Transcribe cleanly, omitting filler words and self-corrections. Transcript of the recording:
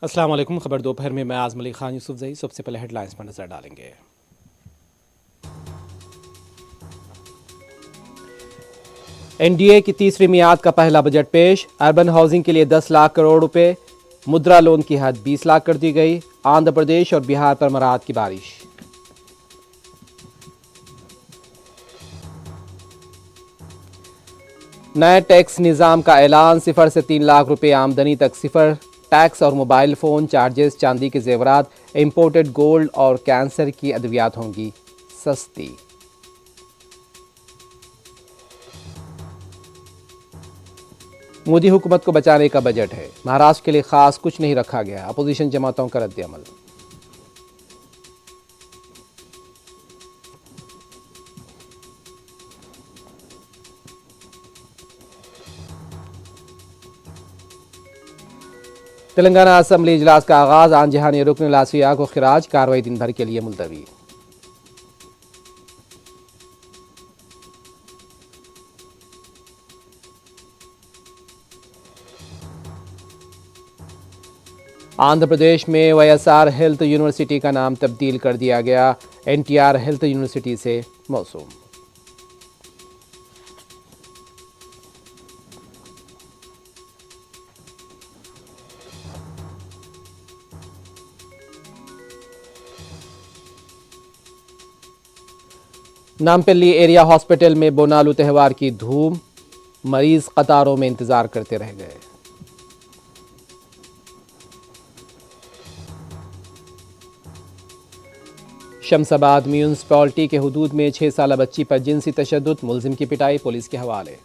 अस्सलाम वालेकुम। खबर दोपहर में मैं आज़म अली खान यूसुफ जई। सबसे पहले हेडलाइंस पर नजर डालेंगे। एनडीए की तीसरी मियाद का पहला बजट पेश। अर्बन हाउसिंग के लिए 10 लाख करोड़ रुपए। मुद्रा लोन की हद 20 लाख कर दी गई। आंध्र प्रदेश और बिहार पर मराद की बारिश। नए टैक्स निज़ाम का ऐलान। 0 से 3 लाख रुपए आमदनी तक 0 टैक्स और मोबाइल फ़ोन चार्जेस, चांदी के जेवरात, इंपोर्टेड गोल्ड और कैंसर की अद्वियात होंगी सस्ती। मोदी हुकूमत को बचाने का बजट है। महाराष्ट्र के लिए खास कुछ नहीं रखा गया। अपोजिशन जमातों का रद्द-ए-अमल। तेलंगाना असम्बली इजलास का आगाज। आन जहानी रुकन लासिया को खिराज। कार्रवाई दिन भर के लिए मुलतवी। आंध्र प्रदेश में वाईएसआर हेल्थ यूनिवर्सिटी का नाम तब्दील कर दिया गया। एनटीआर हेल्थ यूनिवर्सिटी से मौसूम। नामपल्ली एरिया हॉस्पिटल में बोनालू त्यौहार की धूम। मरीज कतारों में इंतजार करते रह गए। शमशाबाद म्यूनिसिपैलिटी के हुदूद में 6 साला बच्ची पर जिनसी तशद्दुद। मुलजिम की पिटाई पुलिस के हवाले।